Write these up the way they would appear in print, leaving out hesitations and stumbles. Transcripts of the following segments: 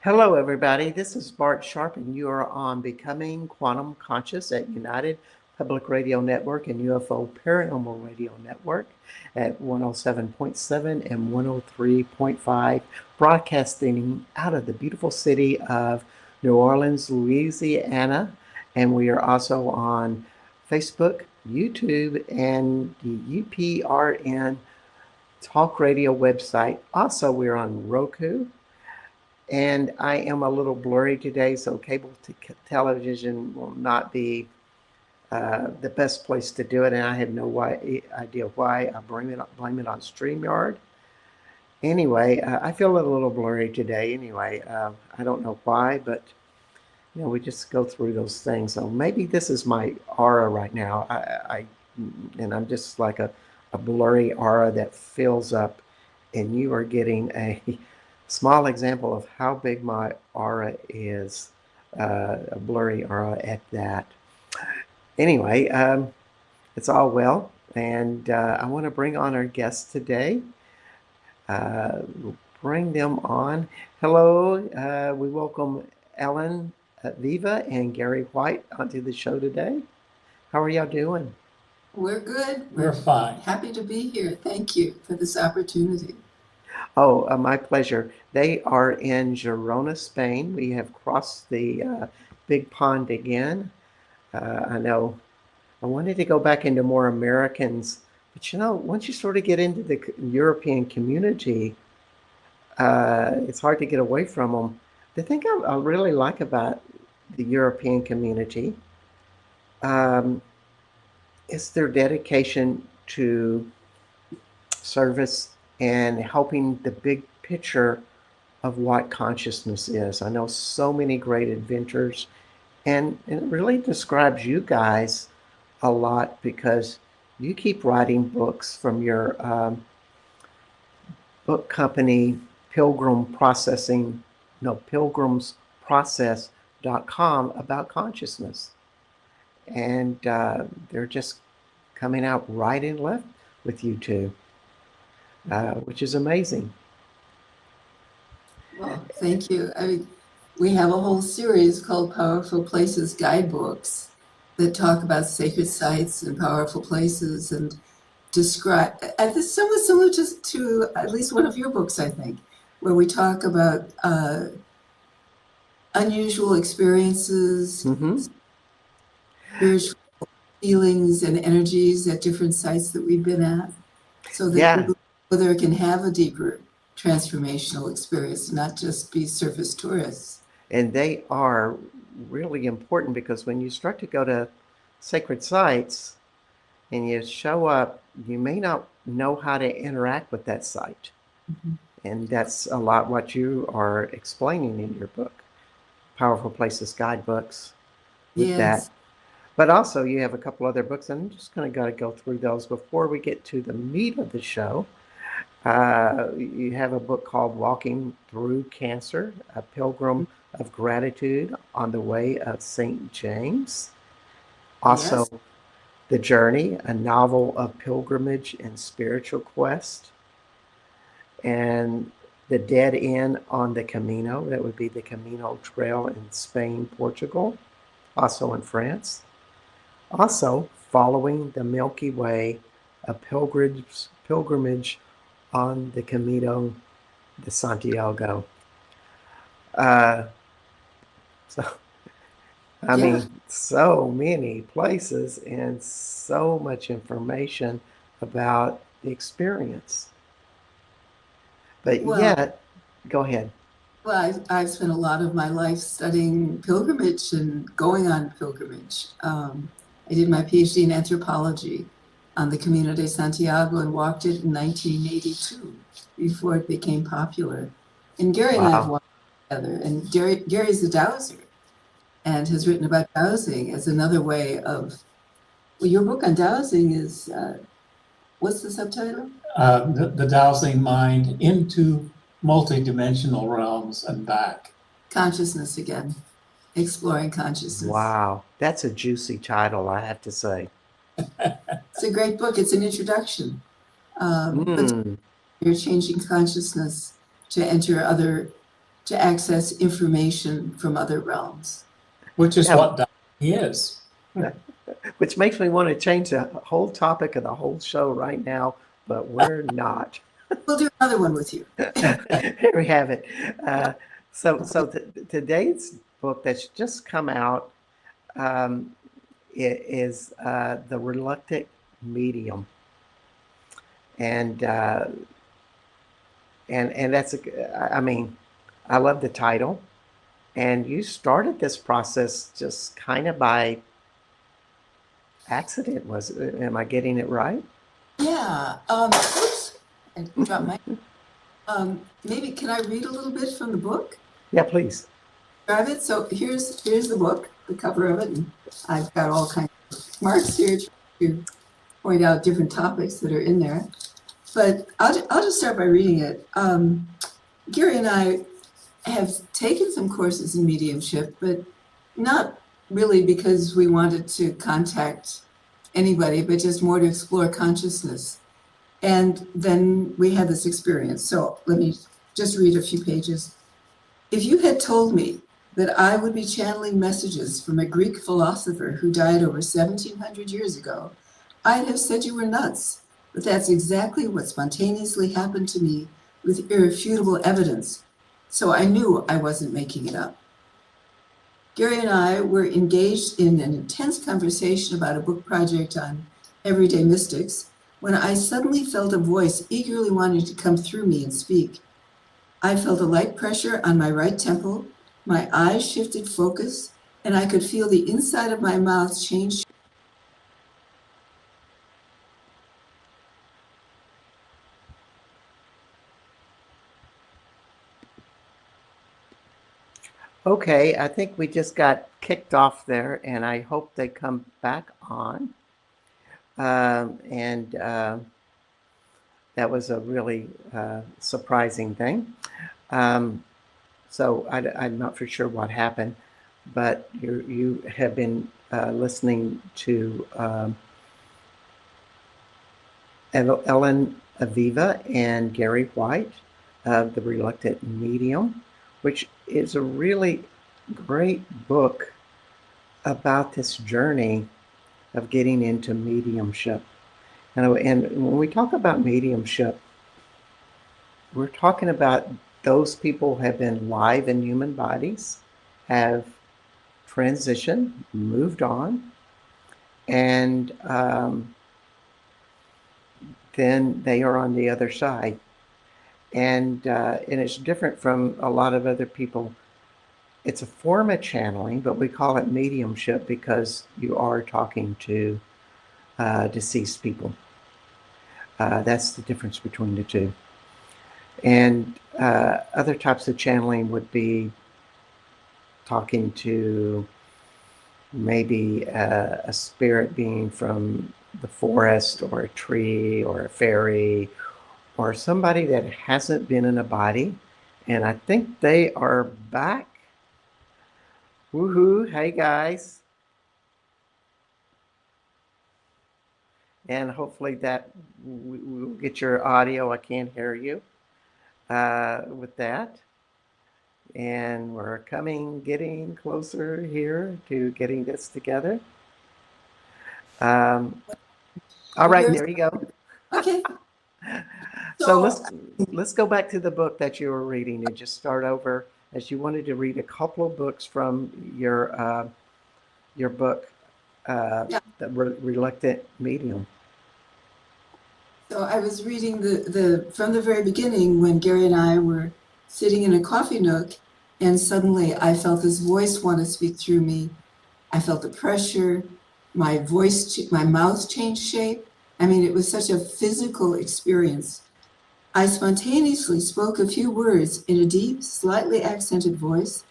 Hello, everybody. This is Bart Sharp, and you are on Becoming Quantum Conscious at United Public Radio Network and UFO Paranormal Radio Network at 107.7 and 103.5, broadcasting out of the beautiful city of New Orleans, Louisiana. And we are also on Facebook, YouTube, and the UPRN Talk Radio website. Also, we're on Roku. And I am a little blurry today, so cable television will not be the best place to do it. And I have no idea why. I blame it on StreamYard. Anyway, I feel a little blurry today. Anyway, I don't know why, but we just go through those things. So maybe this is my aura right now. And I'm just like a blurry aura that fills up, and you are getting a small example of how big my aura is, a blurry aura at that. Anyway, it's all well, and I want to bring on our guests today. Bring them on. Hello, we welcome Elyn Aviva and Gary White onto the show today. How are y'all doing? We're good. We're fine. Happy to be here. Thank you for this opportunity. Oh, my pleasure. They are in Girona, Spain. We have crossed the big pond again. I know I wanted to go back into more Americans, but once you sort of get into the European community, it's hard to get away from them. The thing I really like about the European community is their dedication to service and helping the big picture of what consciousness is. I know so many great inventors, and it really describes you guys a lot because you keep writing books from your book company, pilgrimsprocess.com about consciousness. And they're just coming out right and left with you two. Which is amazing. Well, thank you. We have a whole series called Powerful Places Guidebooks that talk about sacred sites and powerful places and describe. And this is somewhat similar to at least one of your books, I think, where we talk about unusual experiences, spiritual feelings and energies at different sites that we've been at, so that people whether it can have a deeper transformational experience, not just be surface tourists. And they are really important because when you start to go to sacred sites and you show up, you may not know how to interact with that site. And that's a lot what you are explaining in your book, Powerful Places Guidebooks, with that. But also you have a couple other books, and I'm just going to go through those before we get to the meat of the show. You have a book called Walking Through Cancer, A Pilgrim of Gratitude on the Way of St. James. Also, The Journey, a novel of pilgrimage and spiritual quest. And The Dead End on the Camino, that would be the Camino Trail in Spain, Portugal, also in France. Also, Following the Milky Way, a pilgrimage on the Camino de Santiago. I mean, so many places and so much information about the experience. But go ahead. Well, I've spent a lot of my life studying pilgrimage and going on pilgrimage. I did my PhD in anthropology on the Camino de Santiago and walked it in 1982 before it became popular. And Gary and I have walked together, and Gary's a dowser and has written about dowsing as another way of, well, your book on dowsing is, what's the subtitle? The Dowsing Mind into Multidimensional Realms and Back. Consciousness again, exploring consciousness. Wow, that's a juicy title, I have to say. It's a great book. It's an introduction. But you're changing consciousness to enter other to access information from other realms. Which is Yeah. what dowsing is. Which makes me want to change the whole topic of the whole show right now, but we're not. We'll do another one with you. Here we have it. Today's book that's just come out is The Reluctant Medium, and that's I mean, I love the title. And you started this process just kind of by accident, am I getting it right? Yeah. Oops, I dropped my. Maybe can I read a little bit from the book? Yeah, please. Grab it. So here's the book, the cover of it, and I've got all kinds of marks here to point out different topics that are in there. But I'll just start by reading it. Gary and I have taken some courses in mediumship, but not really because we wanted to contact anybody, but just more to explore consciousness. And then we had this experience. So let me just read a few pages. If you had told me that I would be channeling messages from a Greek philosopher who died over 1,700 years ago, I'd have said you were nuts. But that's exactly what spontaneously happened to me with irrefutable evidence. So I knew I wasn't making it up. Gary and I were engaged in an intense conversation about a book project on everyday mystics when I suddenly felt a voice eagerly wanting to come through me and speak. I felt a light pressure on my right temple, my eyes shifted focus, and I could feel the inside of my mouth change. Okay, I think we just got kicked off there, and I hope they come back on. That was a really surprising thing. So I'm not for sure what happened, but you have been listening to Elyn Aviva and Gary White of The Reluctant Medium, which is a really great book about this journey of getting into mediumship. And when we talk about mediumship, we're talking about those people who have been live in human bodies, have transitioned, moved on, and then they are on the other side. And it's different from a lot of other people. It's a form of channeling, but we call it mediumship because you are talking to deceased people. That's the difference between the two. And other types of channeling would be talking to maybe a spirit being from the forest, or a tree, or a fairy, or somebody that hasn't been in a body. And I think they are back. Woohoo, hey guys. And hopefully that we'll get your audio. I can't hear you with that. And we're getting closer here to getting this together. All right, there you go. Okay. So let's go back to the book that you were reading and just start over, as you wanted to read a couple of books from your book, The Reluctant Medium. So I was reading from the very beginning when Gary and I were sitting in a coffee nook, and suddenly I felt this voice want to speak through me. I felt the pressure, my mouth changed shape. I mean, it was such a physical experience. I spontaneously spoke a few words in a deep, slightly accented voice,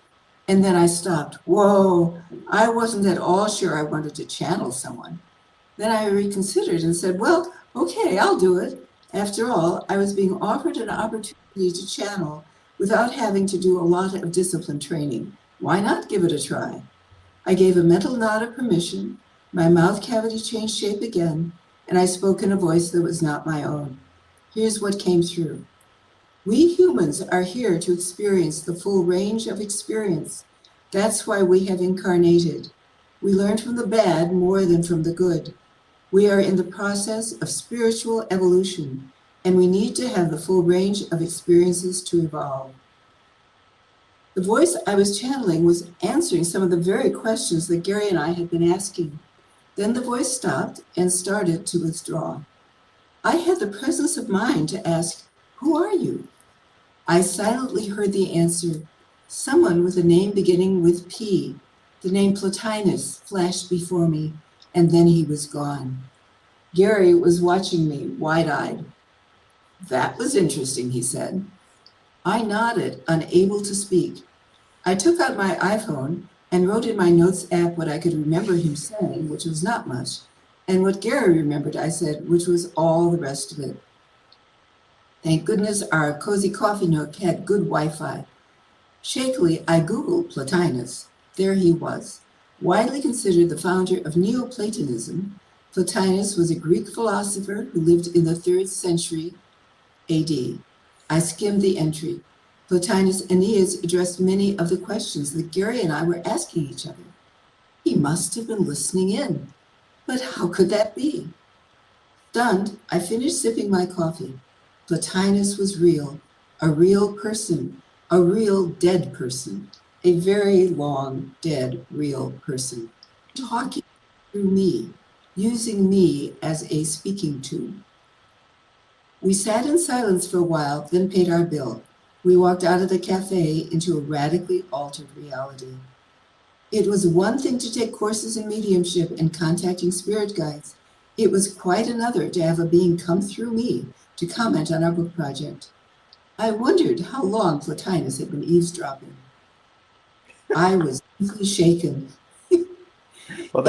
and then I stopped. Whoa, I wasn't at all sure I wanted to channel someone. Then I reconsidered and said, well, okay, I'll do it. After all, I was being offered an opportunity to channel without having to do a lot of discipline training. Why not give it a try? I gave a mental nod of permission. My mouth cavity changed shape again, and I spoke in a voice that was not my own. Here's what came through. We humans are here to experience the full range of experience. That's why we have incarnated. We learn from the bad more than from the good. We are in the process of spiritual evolution, and we need to have the full range of experiences to evolve. The voice I was channeling was answering some of the very questions that Gary and I had been asking. Then the voice stopped and started to withdraw. I had the presence of mind to ask, "Who are you?" I silently heard the answer, someone with a name beginning with P. The name Plotinus flashed before me, and then he was gone. Gary was watching me, wide-eyed. "That was interesting," he said. I nodded, unable to speak. I took out my iPhone and wrote in my notes app what I could remember him saying, which was not much, and what Gary remembered I said, which was all the rest of it. Thank goodness our cozy coffee nook had good Wi-Fi. Shakily, I Googled Plotinus. There he was. Widely considered the founder of Neoplatonism, Plotinus was a Greek philosopher who lived in the 3rd century AD. I skimmed the entry. Plotinus Aeneas addressed many of the questions that Gary and I were asking each other. He must have been listening in. But how could that be? Stunned, I finished sipping my coffee. Plotinus was real, a real person, a real dead person, a very long, dead, real person, talking through me, using me as a speaking tube. We sat in silence for a while, then paid our bill. We walked out of the cafe into a radically altered reality. It was one thing to take courses in mediumship and contacting spirit guides. It was quite another to have a being come through me to comment on our book project. I wondered how long Plotinus had been eavesdropping. I was easily shaken. Well,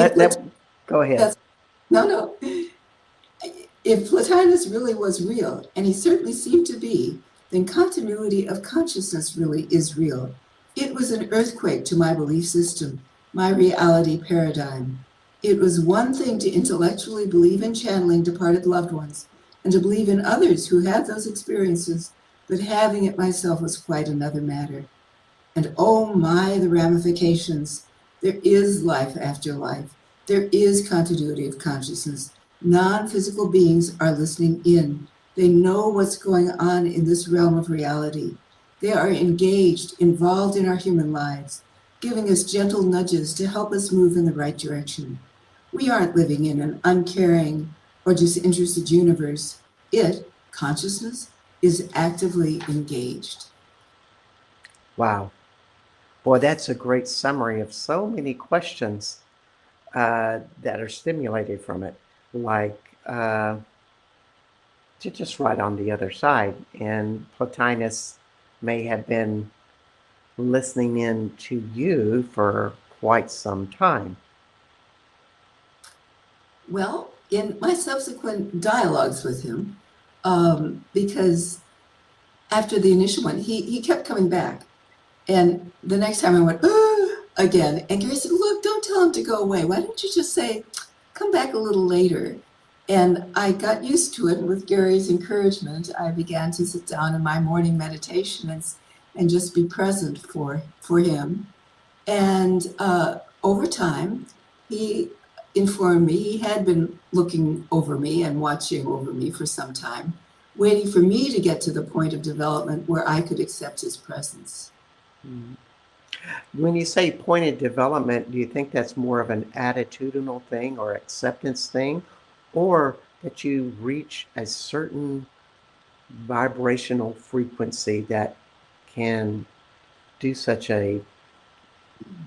go ahead. No. If Plotinus really was real, and he certainly seemed to be, then continuity of consciousness really is real. It was an earthquake to my belief system, my reality paradigm. It was one thing to intellectually believe in channeling departed loved ones, and to believe in others who had those experiences, but having it myself was quite another matter. And oh my, the ramifications. There is life after life. There is continuity of consciousness. Non-physical beings are listening in. They know what's going on in this realm of reality. They are engaged, involved in our human lives, giving us gentle nudges to help us move in the right direction. We aren't living in an uncaring or disinterested universe. It, consciousness, is actively engaged. Wow. Boy, that's a great summary of so many questions that are stimulated from it, like just right on the other side. And Plotinus may have been listening in to you for quite some time. Well, in my subsequent dialogues with him, because after the initial one, he kept coming back. And the next time I went, again. And Gary said, "Look, don't tell him to go away. Why don't you just say, come back a little later?" And I got used to it. With Gary's encouragement, I began to sit down in my morning meditation and just be present for him. And over time, he informed me he had been looking over me and watching over me for some time, waiting for me to get to the point of development where I could accept his presence. When you say point of development, do you think that's more of an attitudinal thing or acceptance thing, or that you reach a certain vibrational frequency that can do such a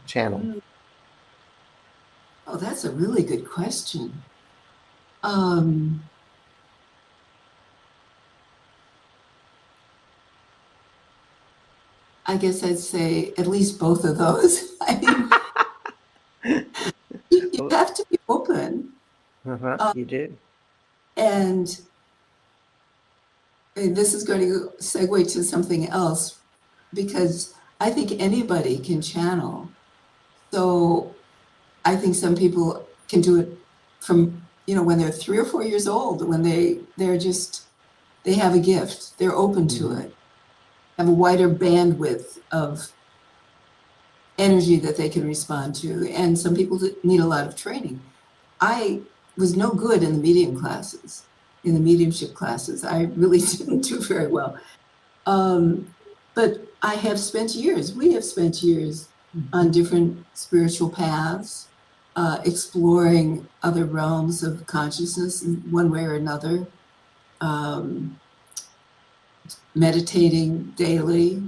channel? Oh, that's a really good question. I guess I'd say at least both of those. I mean, you have to be open. You do. And this is going to segue to something else, because I think anybody can channel. So I think some people can do it from, when they're 3 or 4 years old, when they have a gift, they're open to it. have a wider bandwidth of energy that they can respond to. And some people need a lot of training. I was no good in the medium classes, in the mediumship classes. I really didn't do very well. But I have spent years, we have spent years on different spiritual paths, exploring other realms of consciousness in one way or another, meditating daily.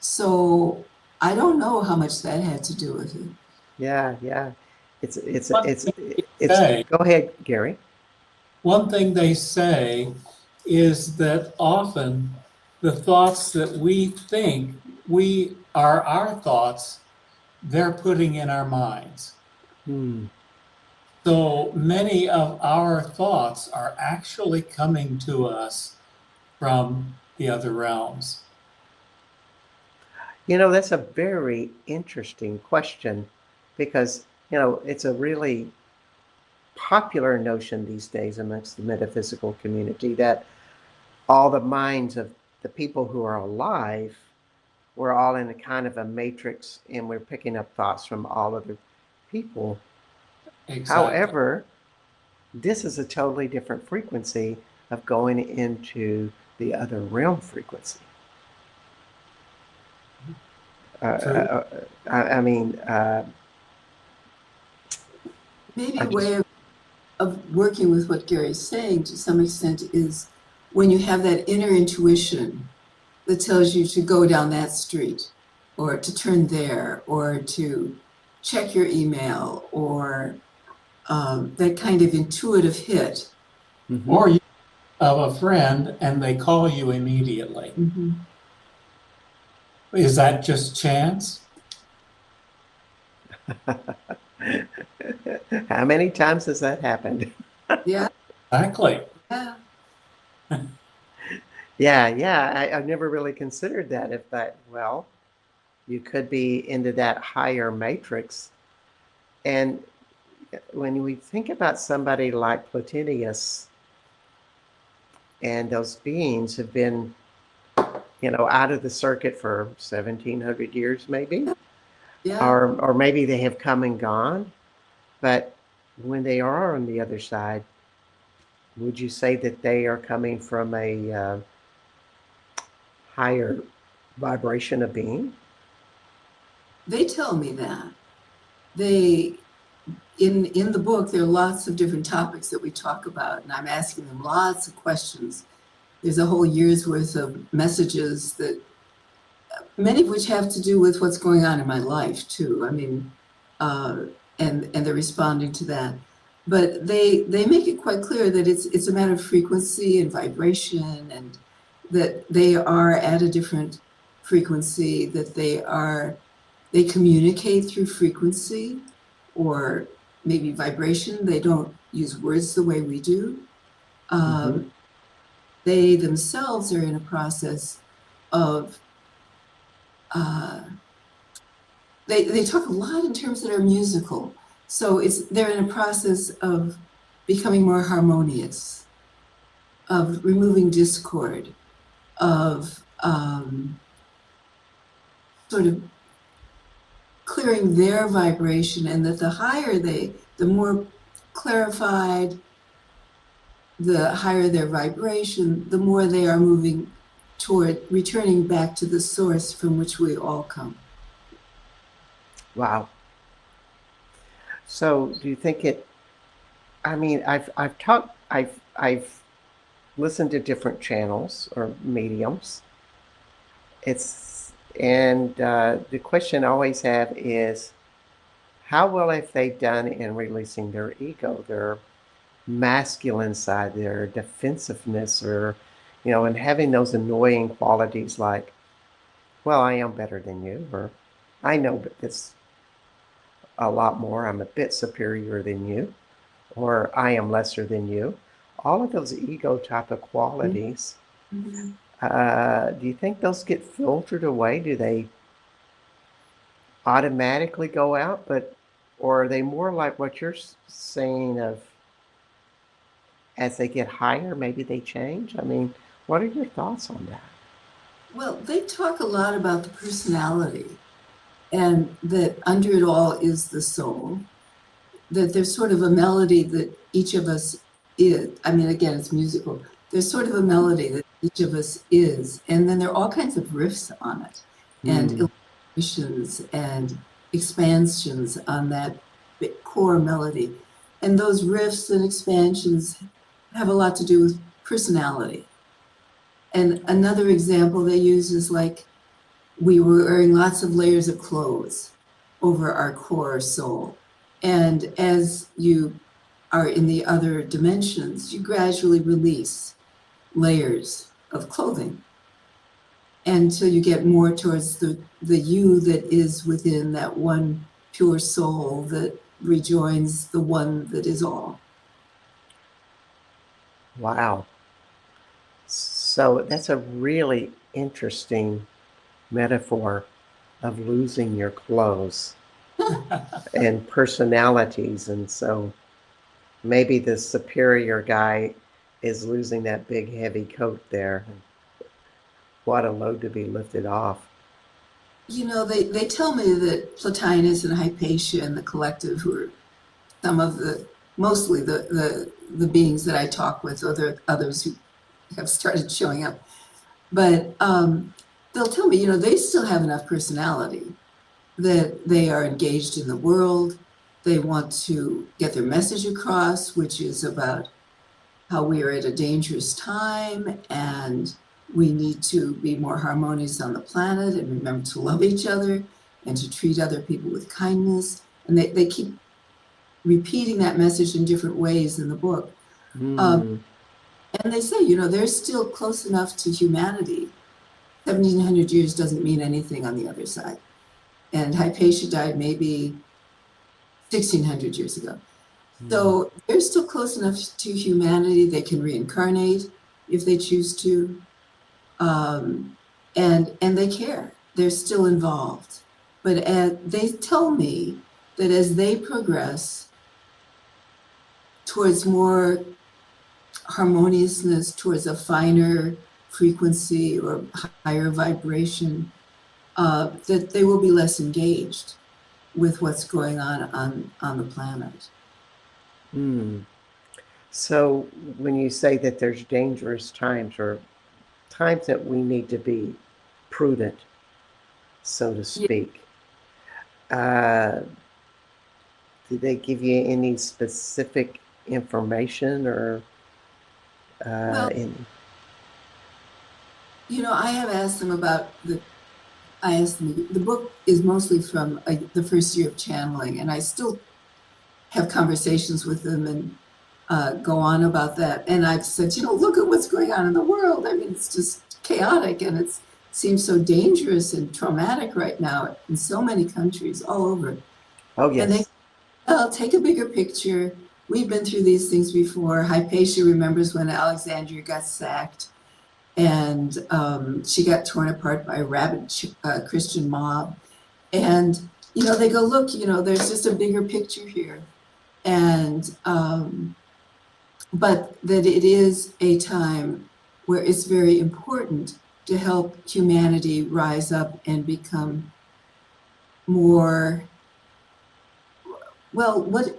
So I don't know how much that had to do with it. Yeah, yeah. It's Say, go ahead, Gary. one thing they say is that often the thoughts that we think we are our thoughts, they're putting in our minds. Hmm. So many of our thoughts are actually coming to us from the other realms. You know, that's a very interesting question because, you know, it's a really popular notion these days amongst the metaphysical community that all the minds of the people who are alive, we're all in a kind of a matrix and we're picking up thoughts from all other people. Exactly. However, this is a totally different frequency of going into the other realm frequency. I mean, Maybe I a way just, of working with what Gary's saying to some extent is when you have that inner intuition that tells you to go down that street or to turn there or to check your email or that kind of intuitive hit. mhm. Or you have a friend and they call you immediately. Mm-hmm. Is that just chance? How many times has that happened? Yeah, Exactly. yeah. Yeah. I've never really considered that. If that, well, you could be into that higher matrix. And when we think about somebody like Plotinus and those beings have been, you know, out of the circuit for 1700 years, maybe, Yeah, or maybe they have come and gone. But when they are on the other side, would you say that they are coming from a higher vibration of being? they tell me that. They in the book there are lots of different topics that we talk about, and I'm asking them lots of questions. There's a whole year's worth of messages that many of which have to do with what's going on in my life too. I mean, uh, and they're responding to that. But they make it quite clear that it's a matter of frequency and vibration, and that they are at a different frequency, that they communicate through frequency or maybe vibration. They don't use words the way we do. Mm-hmm. They themselves are in a process of they talk a lot in terms that are musical. So they're in a process of becoming more harmonious, of removing discord, of sort of clearing their vibration, and that the higher the more clarified, the higher their vibration, the more they are moving toward returning back to the source from which we all come. Wow. So do you think it, I mean, I've listened to different channels or mediums. And the question I always have is, how well have they done in releasing their ego, their masculine side, their defensiveness, or, you know, and having those annoying qualities like, well, I am better than you, or I know this a lot more, I'm a bit superior than you, or I am lesser than you. All of those ego type of qualities, Mm-hmm. do you think those get filtered away? Do they automatically go out, or are they more like what you're saying of as they get higher, maybe they change? I mean, what are your thoughts on that? Well, they talk a lot about the personality, and that under it all is the soul, that there's sort of a melody that each of us is. I mean, again, it's musical. There's sort of a melody that each of us is, and then there are all kinds of riffs on it, and Hmm. illustrations and expansions on that core melody. And those riffs and expansions have a lot to do with personality. And another example they use is like we were wearing lots of layers of clothes over our core soul. And as you are in the other dimensions, you gradually release layers of clothing until you get more towards the you that is within that one pure soul that rejoins the one that is all. Wow. So that's a really interesting metaphor of losing your clothes and personalities. And so maybe the superior guy is losing that big heavy coat there. What a load to be lifted off. You know, they tell me that Plotinus and Hypatia and the collective, who are some of the, mostly the beings that I talk with, or there are others who have started showing up, but they'll tell me, you know, they still have enough personality that they are engaged in the world. They want to get their message across, which is about how we are at a dangerous time and we need to be more harmonious on the planet and remember to love each other and to treat other people with kindness. And they keep repeating that message in different ways in the book. Hmm. And they say, you know, they're still close enough to humanity. 1700 years doesn't mean anything on the other side. And Hypatia died maybe 1600 years ago. So they're still close enough to humanity. They can reincarnate if they choose to. And they care. They're still involved. But they tell me that as they progress towards more harmoniousness, towards a finer frequency or higher vibration, that they will be less engaged with what's going on the planet. Hmm. So when you say that there's dangerous times or times that we need to be prudent, so to Yeah. speak, uh, did they give you any specific information or Well, in? you know, I have asked them about I asked them, the book is mostly from the first year of channeling, and I still have conversations with them and go on about that. And I've said, you know, look at what's going on in the world. I mean, it's just chaotic and it seems so dangerous and traumatic right now in so many countries all over. Oh, And they, yes. well, take a bigger picture. We've been through these things before. Hypatia remembers when Alexandria got sacked and she got torn apart by a rabid Christian mob. And, you know, they go, look, you know, there's just a bigger picture here. And, but that it is a time where it's very important to help humanity rise up and become more, well, what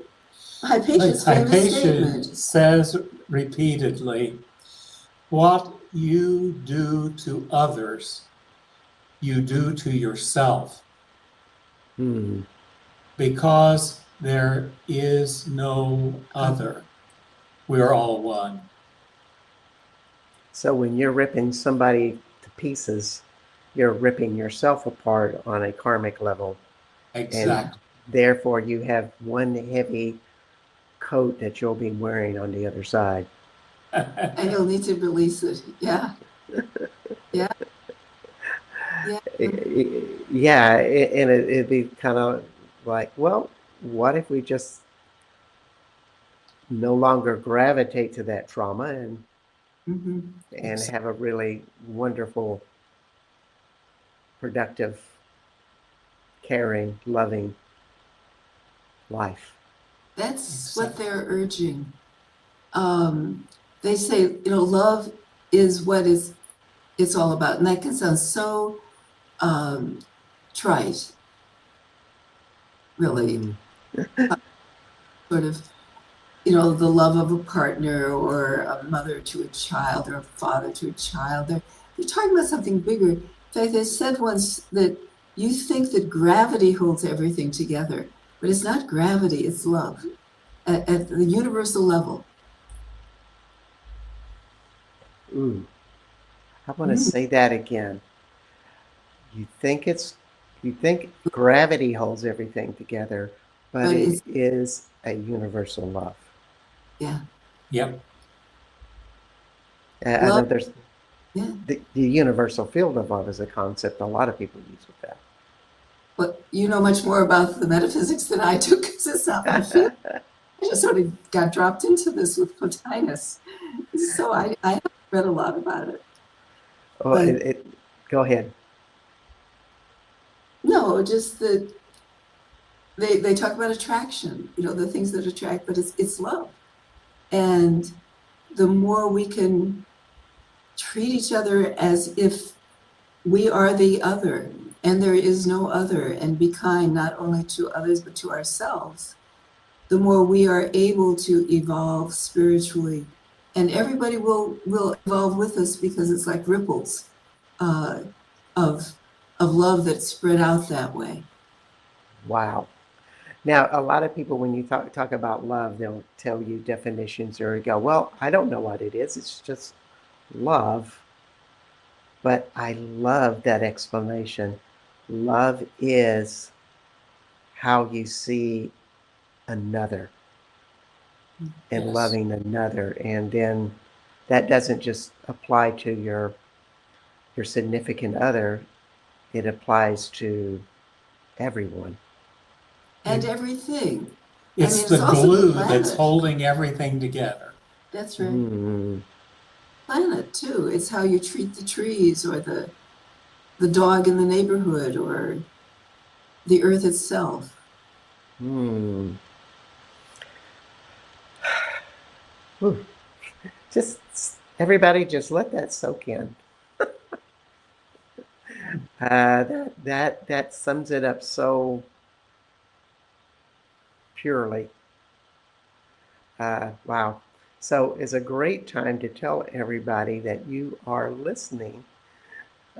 Hypatia's famous Hypatia statement. says repeatedly, what you do to others, you do to yourself, Hmm. because there is no other. We're all one. So when you're ripping somebody to pieces, you're ripping yourself apart on a karmic level. And Exactly. therefore you have one heavy coat that you'll be wearing on the other side. And you'll need to release it. Yeah. Yeah. Yeah. Yeah, and it'd be kind of like, well, what if we just no longer gravitate to that trauma and have a really wonderful, productive, caring, loving life? That's what they're urging. They say, you know, love is what is it's all about. And that can sound so trite, really. Sort of, the love of a partner or a mother to a child or a father to a child. They're talking about something bigger. In fact, they said once that you think that gravity holds everything together, but it's not gravity, it's love at the universal level. Ooh, I want to say that again. You think gravity holds everything together, but But it it's, is a universal love. yeah, Yep. I know love, there's yeah. the universal field of love is a concept a lot of people use with But you know much more about the metaphysics than I do because it's not my field. that. I just sort of got dropped into this with Plotinus. So I haven't read a lot about it. Oh, But go ahead. no, just that they talk about attraction, the things that attract, but it's love. And the more we can treat each other as if we are the other and there is no other, and be kind not only to others but to ourselves, the more we are able to evolve spiritually. And everybody will evolve with us because it's like ripples uh, of love that's spread out that way. Wow. Now, a lot of people, when you talk about love, they'll tell you definitions or go, well, I don't know what it is. It's just love. But I love that explanation. Love is how you see another and Yes. loving another. And then that doesn't just apply to your significant other, it applies to everyone. And everything. I It's mean, the it's also the glue that's planet. holding everything together. That's right. Hmm. Planet too. It's how you treat the trees or the dog in the neighborhood or the earth itself. Hmm. Whew. Just everybody, just let that soak in. That sums it up so purely. Wow. So it's a great time to tell everybody that you are listening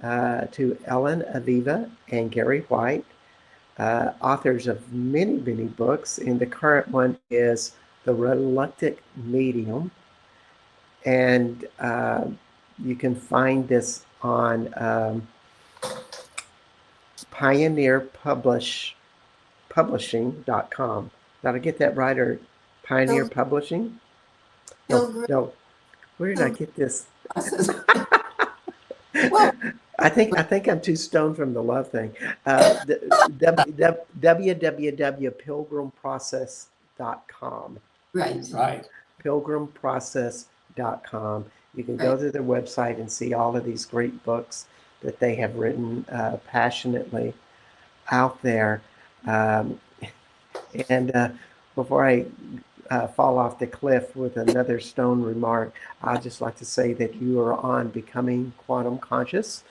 to Elyn Aviva and Gary White, authors of many, many books. And the current one is The Reluctant Medium. And you can find this on Publishing.com. Did I get that right? Or Pioneer Pil- Publishing? No, Pilgrim no. Where did I pilgrim get this? process. Well, I think I'm too stoned from the love thing. www.pilgrimprocess.com. right. Right. Pilgrimprocess.com. You can Right. go to their website and see all of these great books that they have written passionately out there. Um, and before I fall off the cliff with another stone remark, I'd just like to say that you are on Becoming Quantum Conscious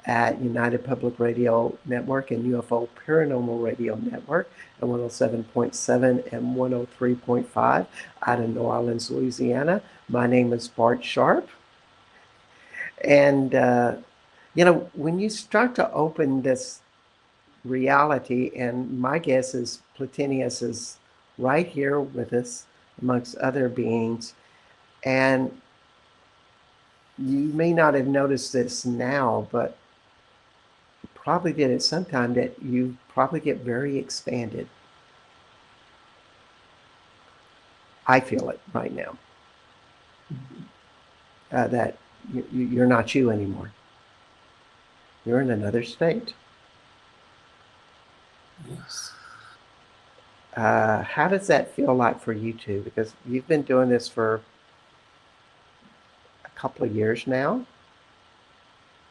at United Public Radio Network and UFO Paranormal Radio Network at 107.7 and 103.5 out of New Orleans, Louisiana. My name is Bart Sharp. And, when you start to open this reality, and my guess is Plotinus is right here with us amongst other beings, and you may not have noticed this now, but you probably did at some time, that you probably get very expanded. I feel it right now, that you're not you anymore. You're in another state. Yes. How does that feel like for you two? Because you've been doing this for a couple of years now.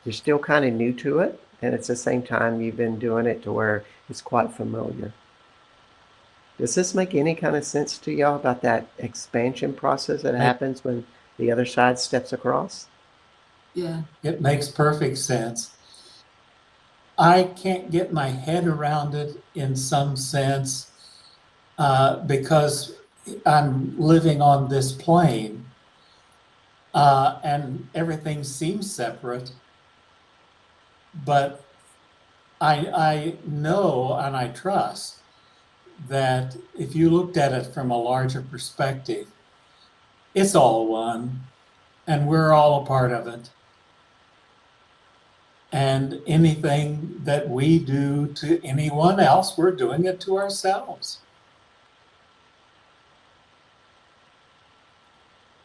You're still kind of new to it, and at the same time, you've been doing it to where it's quite familiar. Does this make any kind of sense to y'all about that expansion process that Make, happens when the other side steps across? Yeah. It makes perfect sense. I can't get my head around it in some sense because I'm living on this plane and everything seems separate. But I know and I trust that if you looked at it from a larger perspective, it's all one and we're all a part of it. And anything that we do to anyone else, we're doing it to ourselves.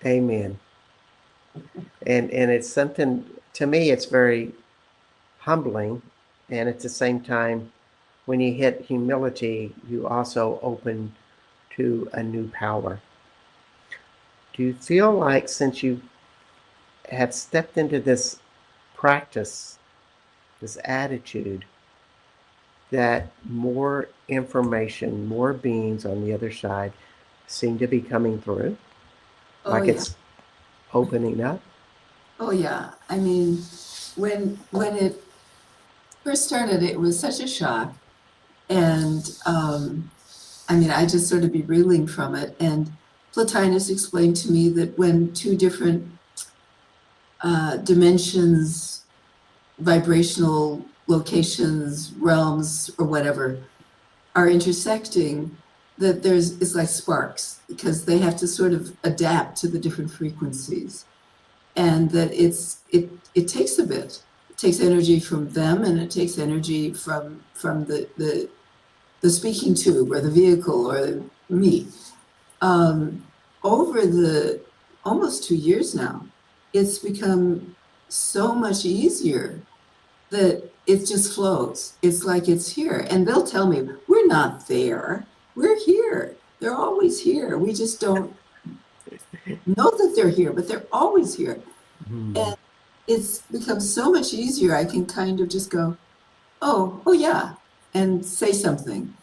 Amen. And it's something, to me, it's very humbling. And at the same time, when you hit humility, you also open to a new power. Do you feel like since you have stepped into this practice, this attitude, that more information, more beings on the other side seem to be coming through? Oh, Like yeah. it's opening up? Oh, yeah. I mean, when it first started, it was such a shock. And I mean, I just sort of be reeling from it. And Plotinus explained to me that when two different dimensions, vibrational locations, realms, or whatever, are intersecting, that it's like sparks, because they have to sort of adapt to the different frequencies. And that it takes a bit. It takes energy from them, and it takes energy from the speaking tube or the vehicle or me. Over the almost 2 years now, it's become so much easier that it just flows. It's like it's here. And they'll tell me, we're not there. We're here. They're always here. We just don't know that they're here, but they're always here. And it's become so much easier. I can kind of just go, oh yeah, and say something.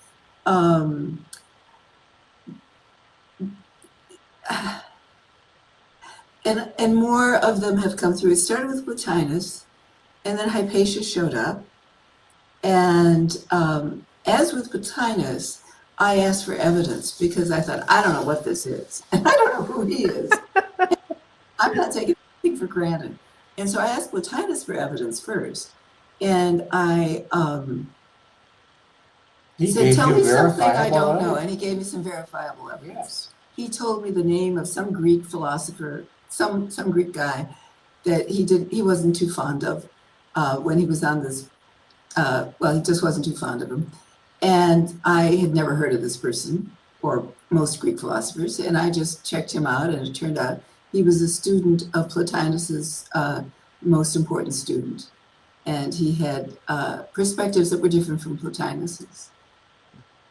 And more of them have come through. It started with Plotinus, and then Hypatia showed up. And as with Plotinus, I asked for evidence because I thought, I don't know what this is. And I don't know who he is. I'm not taking anything for granted. And so I asked Plotinus for evidence first. And I said, tell me something I don't know. And he gave me some verifiable evidence. Yes. He told me the name of some Greek philosopher, some Greek guy that he wasn't too fond of when he was on this. Well, he just wasn't too fond of him. And I had never heard of this person or most Greek philosophers. And I just checked him out, and it turned out he was a student of Plotinus's most important student. And he had perspectives that were different from Plotinus's.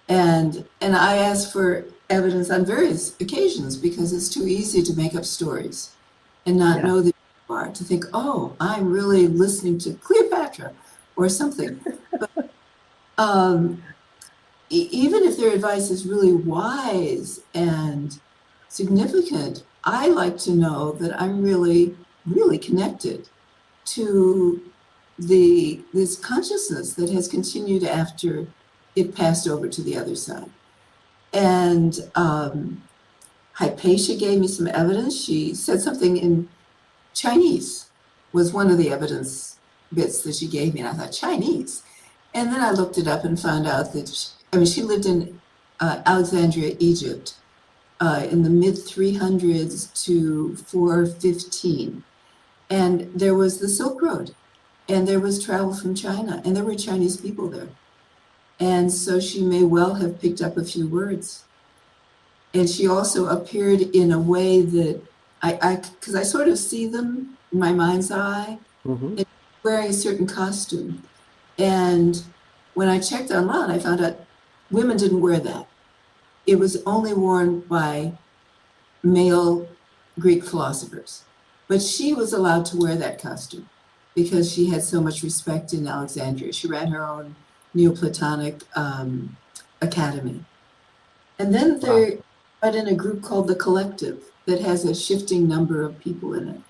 And I asked for evidence on various occasions because it's too easy to make up stories and not know that you are, to think, oh, I'm really listening to Cleopatra or something. But even if their advice is really wise and significant, I like to know that I'm really, really connected to this consciousness that has continued after it passed over to the other side. And Hypatia gave me some evidence. She said something in Chinese was one of the evidence bits that she gave me. And I thought, Chinese? And then I looked it up and found out that, she lived in Alexandria, Egypt, in the mid 300s to 415. And there was the Silk Road, and there was travel from China, and there were Chinese people there. And so she may well have picked up a few words. And she also appeared in a way that because I sort of see them in my mind's eye, wearing a certain costume. And when I checked online, I found out women didn't wear that. It was only worn by male Greek philosophers. But she was allowed to wear that costume because she had so much respect in Alexandria. She ran her own Neoplatonic academy. And then they're in a group called The Collective that has a shifting number of people in it.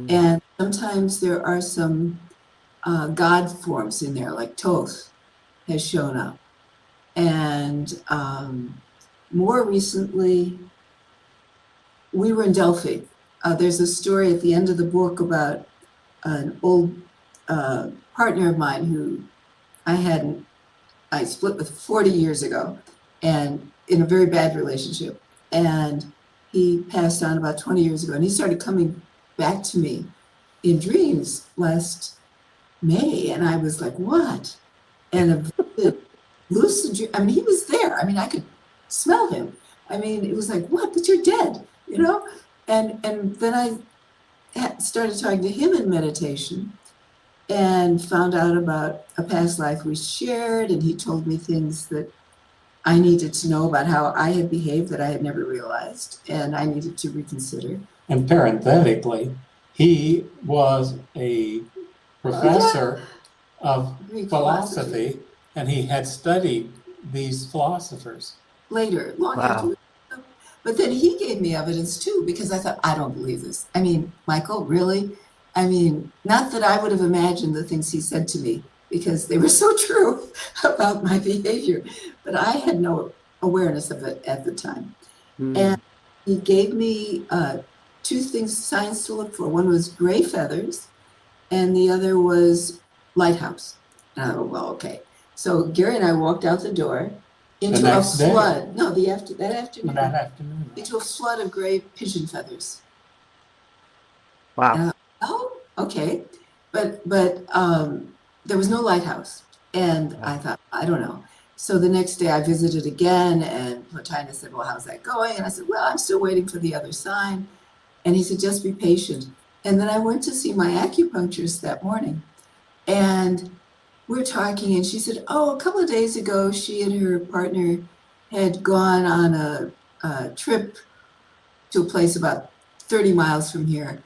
And sometimes there are some God forms in there, like Thoth has shown up. And more recently, we were in Delphi. There's a story at the end of the book about an old partner of mine who I split with 40 years ago, and in a very bad relationship. And he passed on about 20 years ago, and he started coming back to me in dreams last May, and I was like, what? And a vivid, lucid dream. I mean, he was there. I mean, I could smell him. I mean, it was like, what? But you're dead, you know? And then I started talking to him in meditation and found out about a past life we shared, and he told me things that I needed to know about how I had behaved that I had never realized, and I needed to reconsider. And parenthetically, he was a professor of Greek philosophy, and he had studied these philosophers. Later, long after. Wow. But then he gave me evidence too, because I thought, I don't believe this. I mean, Michael, really? I mean, not that I would have imagined the things he said to me, because they were so true about my behavior, but I had no awareness of it at the time. And he gave me two things, signs to look for. One was gray feathers, and the other was lighthouse. And I thought, well, okay. So Gary and I walked out the door into a flood. No, that afternoon. Into a flood of gray pigeon feathers. Wow. Oh, okay. But there was no lighthouse. And I thought, I don't know. So the next day I visited again, and Plotinus said, well, how's that going? And I said, well, I'm still waiting for the other sign. And he said, just be patient. And then I went to see my acupuncturist that morning. And we're talking, and she said, oh, a couple of days ago, she and her partner had gone on a trip to a place about 30 miles from here,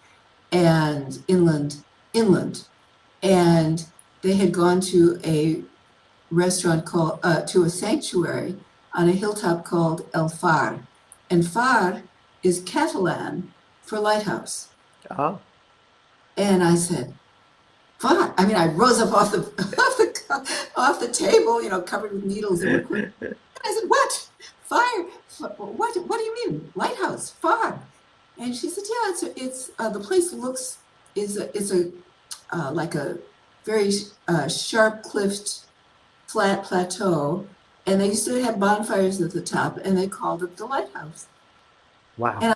and inland. And they had gone to a restaurant called, to a sanctuary on a hilltop called El Far. And Far is Catalan for lighthouse. Oh. And I said, Far. I mean, I rose up off the table, you know, covered with needles. And I said, what? Fire? What do you mean? Lighthouse, Far. And she said, yeah, it's the place looks, it's like a very sharp cliffed, flat plateau. And they used to have bonfires at the top, and they called it the lighthouse. Wow. And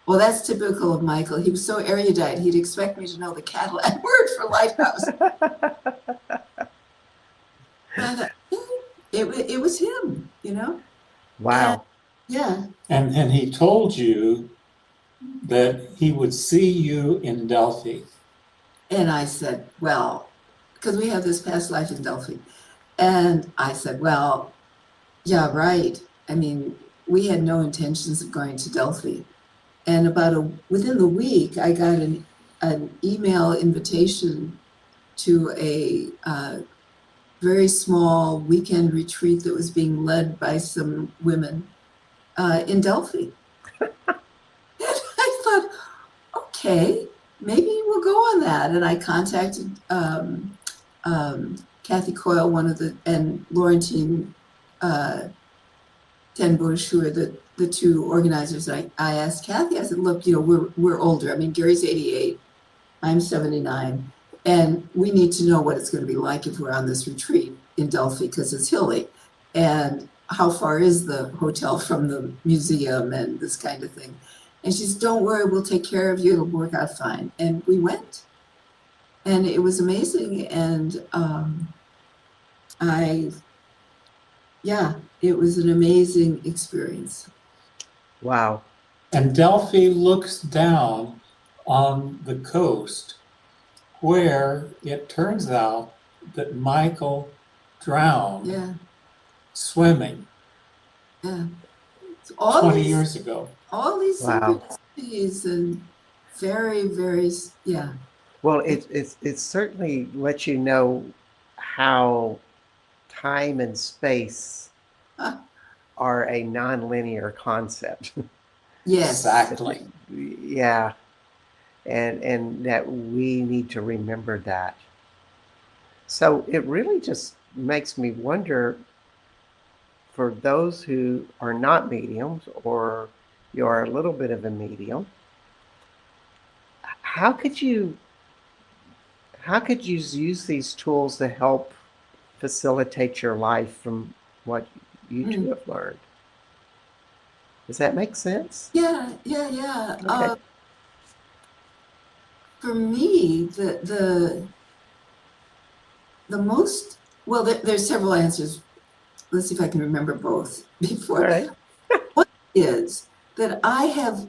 well, that's typical of Michael. He was so erudite, he'd expect me to know the Catalan word for lighthouse. I thought, it was him, you know? Wow. Yeah. And he told you that he would see you in Delphi. And I said, well, because we have this past life in Delphi. And I said, well, yeah, right. I mean, we had no intentions of going to Delphi. And within the week, I got an email invitation to a very small weekend retreat that was being led by some women in Delphi. And I thought, okay, maybe we'll go on that. And I contacted Kathy Coyle, and Laurentine Ten Bush, who are the two organizers. I asked Kathy, I said, look, you know, we're older. I mean, Gary's 88, I'm 79, and we need to know what it's going to be like if we're on this retreat in Delphi, because it's hilly. And how far is the hotel from the museum and this kind of thing? And she said, don't worry, we'll take care of you. It'll work out fine. And we went. And it was amazing. And it was an amazing experience. Wow. And Delphi looks down on the coast where it turns out that Michael drowned swimming So all 20 years ago. All these Wow. synchronicities and very, very, Well, it certainly lets you know how time and space are a nonlinear concept. Yes. Exactly. Yeah. and that we need to remember that. So it really just makes me wonder, for those who are not mediums, or you are a little bit of a medium, how could you use these tools to help facilitate your life from what you two Mm. have learned? Does that make sense? Yeah, yeah, yeah. Okay. For me, the most, well, there's several answers. Let's see if I can remember both All before. right. What is that I have,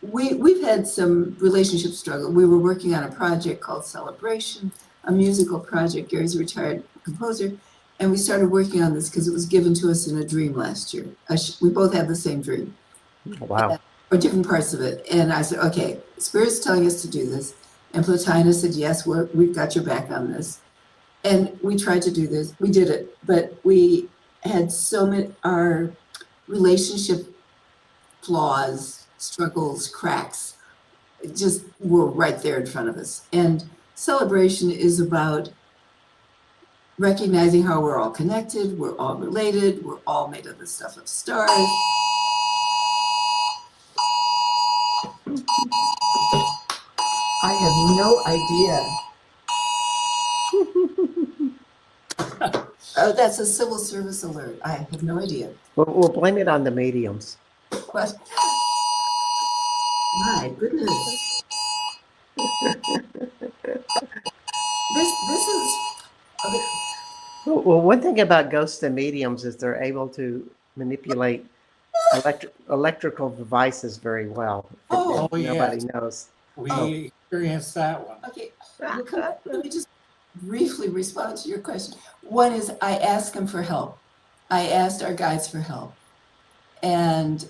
we've had some relationship struggle. We were working on a project called Celebration, a musical project. Gary's a retired composer, and we started working on this because it was given to us in a dream last year. We both had the same dream, Wow. or different parts of it. And I said, okay, Spirit's telling us to do this. And Plotinus said, yes, we've got your back on this. And we tried to do this. We did it, but we had so many, our relationship flaws, struggles, cracks, just were right there in front of us. And Celebration is about recognizing how we're all connected, we're all related, we're all made of the stuff of stars. I have no idea. That's a civil service alert. I have no idea. We'll blame it on the mediums. What? My goodness. This is. Okay. Well, one thing about ghosts and mediums is they're able to manipulate electrical devices very well. Oh, If yes. nobody knows. We experienced that one. Okay. Let me just briefly respond to your question. One is, I asked them for help. I asked our guides for help. And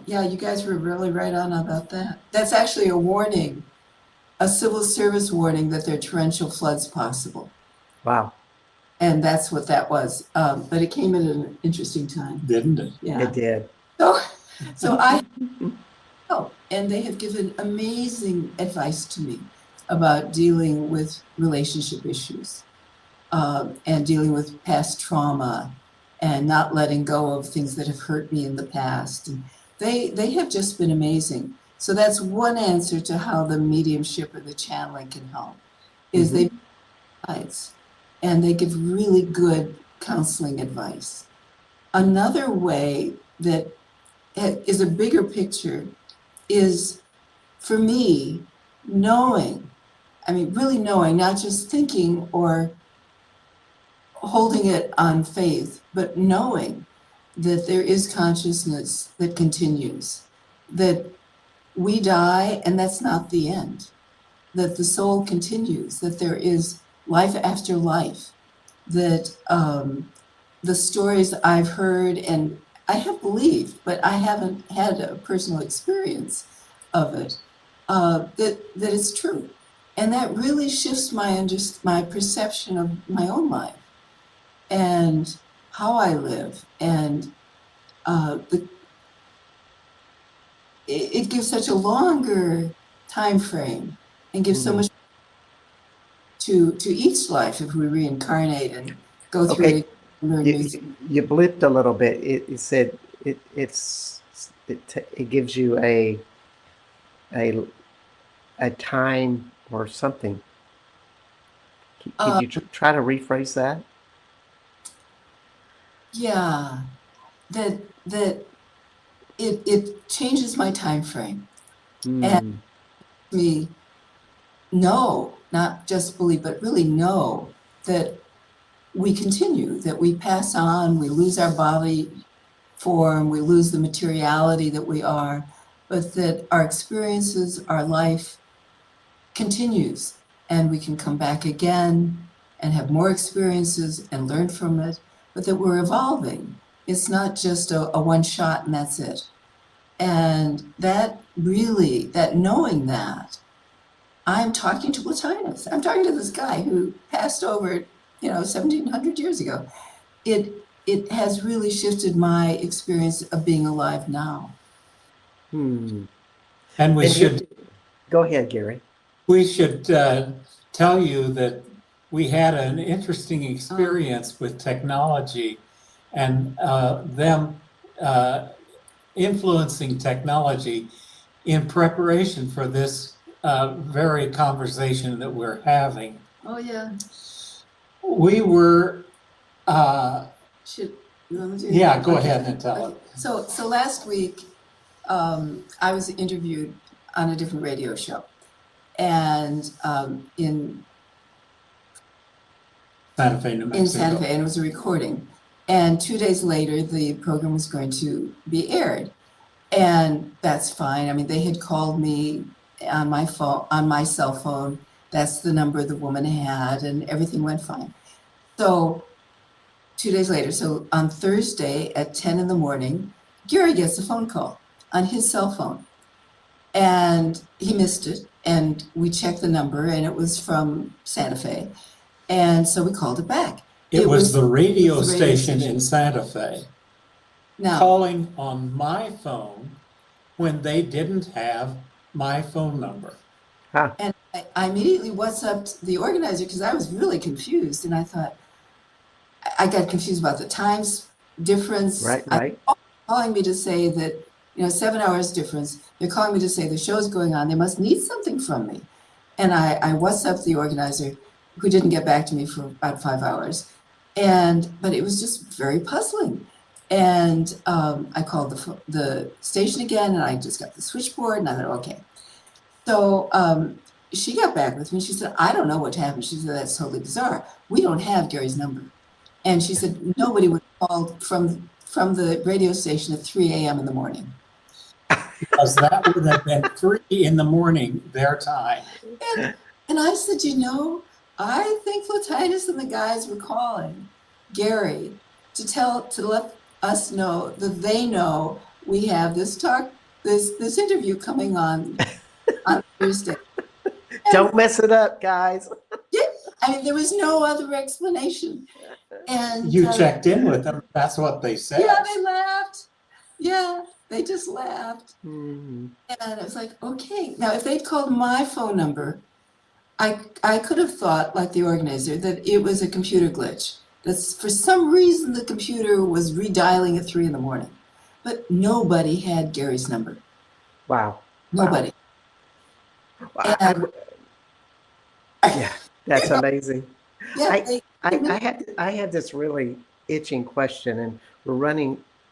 yeah, you guys were really right on about that. That's actually a warning, a civil service warning that there are torrential floods possible. Wow. And that's what that was. But it came at an interesting time. Didn't it? Yeah. It did. So I, oh, and they have given amazing advice to me about dealing with relationship issues, and dealing with past trauma, and not letting go of things that have hurt me in the past. And they have just been amazing. So that's one answer to how the mediumship or the channeling can help, is they guides, and they give really good counseling advice. Another way that is a bigger picture is, for me, knowing, I mean, really knowing, not just thinking or holding it on faith, but knowing that there is consciousness that continues, that we die and that's not the end, that the soul continues, that there is life after life, that the stories I've heard and I have believed, but I haven't had a personal experience of it, that it's true. And that really shifts my perception of my own life and how I live. And it gives such a longer time frame and gives so much to each life if we reincarnate and go through it. You blipped a little bit. It said it gives you a time or something. Can you try to rephrase that? Yeah, that it changes my time frame and me know, not just believe, but really know that we continue, that we pass on, we lose our body form, we lose the materiality that we are, but that our experiences, our life continues, and we can come back again and have more experiences and learn from it, but that we're evolving. It's not just a one shot and that's it. And that really, that knowing that, I'm talking to Plotinus. I'm talking to this guy who passed over, 1,700 years ago. It has really shifted my experience of being alive now. And we should Go ahead, Gary. We should tell you that we had an interesting experience with technology and them influencing technology in preparation for this very conversation that we're having. Oh, yeah. We were, Should you want me to? yeah, go Okay. ahead and tell Okay. it. So last week, I was interviewed on a different radio show, and in Santa Fe, New Mexico. in Santa Fe, and it was a recording. And 2 days later, the program was going to be aired, and that's fine. I mean, they had called me on my phone, on my cell phone. That's the number the woman had, and everything went fine. So 2 days later, so on Thursday at 10 in the morning, Gary gets a phone call on his cell phone, and he missed it. And we checked the number, and it was from Santa Fe. And so we called it back. It was the radio the radio station station. in Santa Fe Now, calling on my phone when they didn't have my phone number. Huh. and I immediately WhatsApped the organizer because I was really confused. And I thought, I got confused about the times difference. Right. Calling me to say that, 7 hours difference. They're calling me to say the show's going on. They must need something from me. And I WhatsApped the organizer, who didn't get back to me for about 5 hours. But it was just very puzzling. And I called the station again, and I just got the switchboard, and I thought, okay. So she got back with me. She said, I don't know what happened. She said, that's totally bizarre. We don't have Gary's number. And she said, nobody would call from the radio station at 3 a.m. in the morning. Because that would have been 3 in the morning, their time. And I said, I think Plotinus and the guys were calling Gary to let us know that they know we have this interview coming on Thursday. Don't mess it up, guys. I mean, there was no other explanation. And You checked in with them. That's what they said. yeah, they laughed. Yeah, they just laughed. Mhm. And I was like, okay. Now, if they'd called my phone number, I could have thought, like the organizer, that it was a computer glitch. That for some reason the computer was redialing at 3 in the morning. But nobody had Gary's number. Wow. Nobody. Wow. Yeah, that's amazing. Yeah, I had this really itching question, and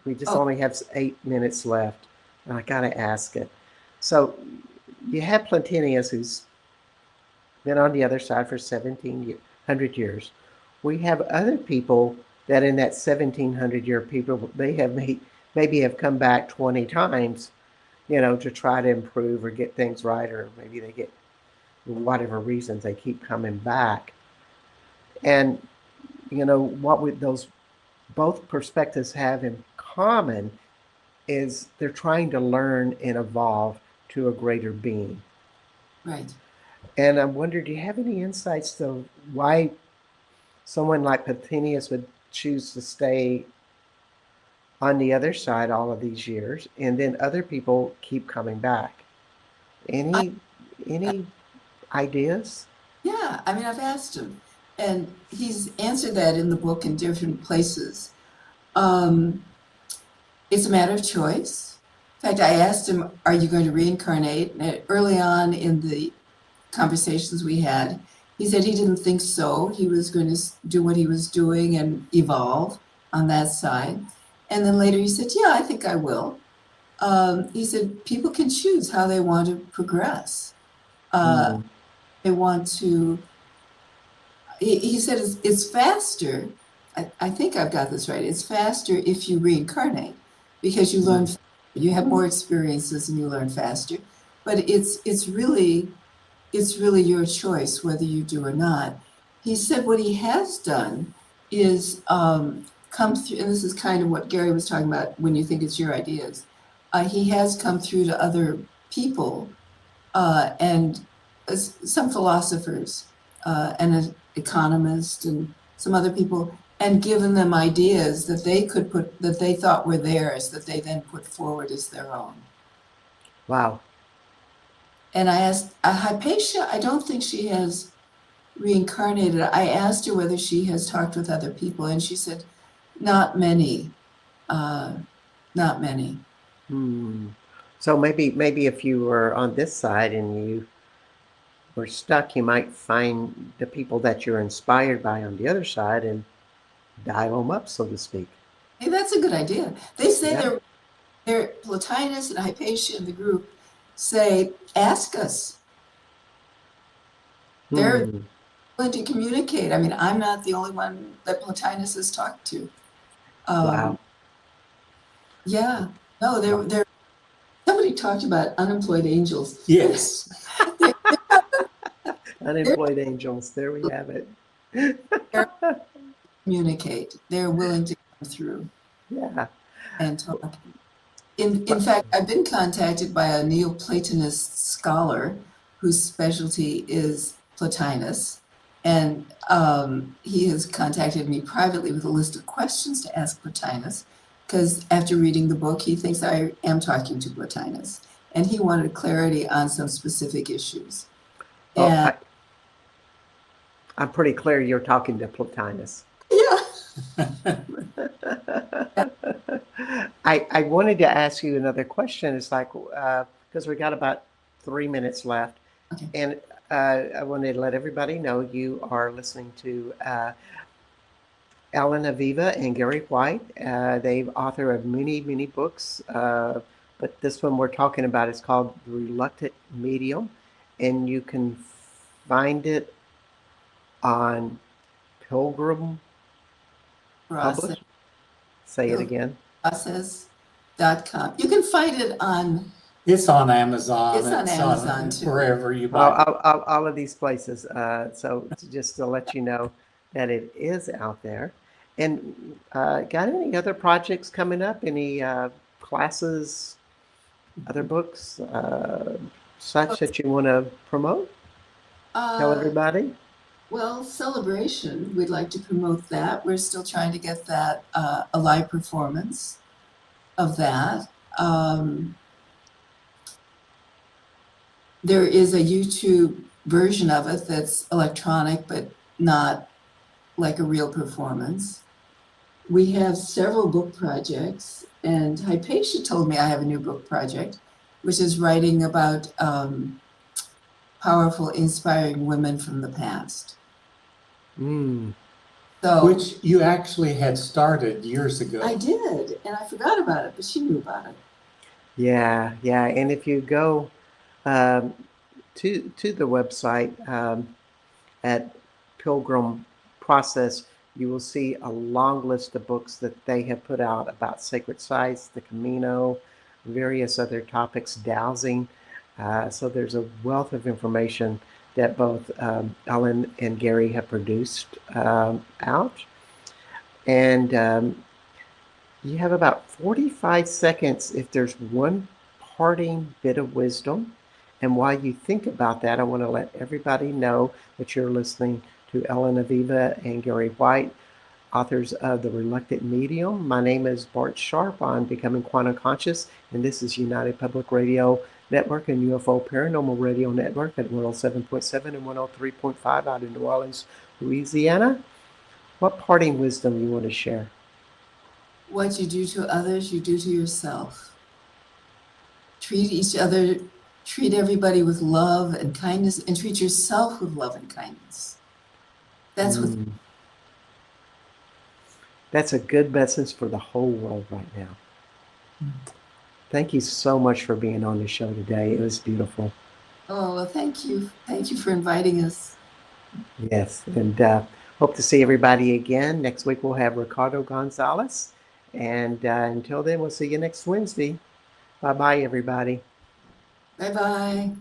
we just Oh. only have 8 minutes left, and I gotta ask it. So you have Plantinius, who's been on the other side for 1,700 years. We have other people that in that 1,700-year people, they have maybe have come back 20 times, to try to improve or get things right, or maybe they get whatever reasons they keep coming back. And what would those both perspectives have in common is they're trying to learn and evolve to a greater being. right. And I wonder, do you have any insights to why someone like Pathenius would choose to stay on the other side all of these years, and then other people keep coming back? Any ideas? Yeah, I mean, I've asked him, and he's answered that in the book in different places. It's a matter of choice. In fact, I asked him, are you going to reincarnate? And early on in the conversations we had, he said he didn't think so. He was going to do what he was doing and evolve on that side. And then later he said, yeah, I think I will. He said people can choose how they want to progress. They want to, he said it's faster. I think I've got this right. It's faster if you reincarnate because you learn, you have more experiences and you learn faster. But it's really your choice whether you do or not. He said what he has done is come through, and this is kind of what Gary was talking about when you think it's your ideas. He has come through to other people and some philosophers and an economist and some other people, and given them ideas that they thought were theirs, that they then put forward as their own. Wow. And I asked Hypatia, I don't think she has reincarnated. I asked her whether she has talked with other people, and she said, not many. Not many. So maybe if you were on this side and you were stuck, you might find the people that you're inspired by on the other side and dial them up, so to speak. Hey, that's a good idea. They say Yeah. they're Plotinus and Hypatia in the group say, ask us. They're Hmm. willing to communicate. I mean, I'm not the only one that Plotinus has talked to. Wow. Yeah. No, they're somebody talked about unemployed angels. Yes. Unemployed angels. There we have it. They're communicate. They're willing to come through Yeah. and talk. In fact, I've been contacted by a Neoplatonist scholar whose specialty is Plotinus, and he has contacted me privately with a list of questions to ask Plotinus, because after reading the book, he thinks I am talking to Plotinus, and he wanted clarity on some specific issues. Well, And I'm pretty clear you're talking to Plotinus. yeah, I wanted to ask you another question. It's like, because we got about 3 minutes left. Okay. And I wanted to let everybody know you are listening to Elyn Aviva and Gary White. They've authored of many books, but this one we're talking about is called The Reluctant Medium, and you can find it on Pilgrim Publish. Say it again. Process.com. You can find it on. It's on Amazon. It's on Amazon too. Wherever you buy it. All of these places. So just to let you know that it is out there. And got any other projects coming up? Any classes, other books, such that you want to promote? Tell everybody. Well, Celebration, we'd like to promote that. We're still trying to get that a live performance of that. There is a YouTube version of it that's electronic, but not like a real performance. We have several book projects, and Hypatia told me I have a new book project, which is writing about powerful, inspiring women from the past. So, Which you actually had started years ago. I did, and I forgot about it, but she knew about it. Yeah. And if you go to the website at Pilgrim Process, you will see a long list of books that they have put out about sacred sites, the Camino, various other topics, dowsing. So there's a wealth of information that both Elyn and Gary have produced out. And you have about 45 seconds if there's one parting bit of wisdom. And while you think about that, I want to let everybody know that you're listening to Elyn Aviva and Gary White, authors of The Reluctant Medium. My name is Bart Sharp on Becoming Quantum Conscious, and this is United Public Radio Network and UFO Paranormal Radio Network at 107.7 and 103.5 out in New Orleans, Louisiana. What parting wisdom you want to share? What you do to others, you do to yourself. Treat each other, treat everybody with love and kindness, and treat yourself with love and kindness. That's what. That's a good message for the whole world right now. Thank you so much for being on the show today. It was beautiful. Oh, well, thank you. Thank you for inviting us. Yes, and hope to see everybody again. Next week we'll have Ricardo Gonzalez. And until then, we'll see you next Wednesday. Bye-bye, everybody. Bye-bye.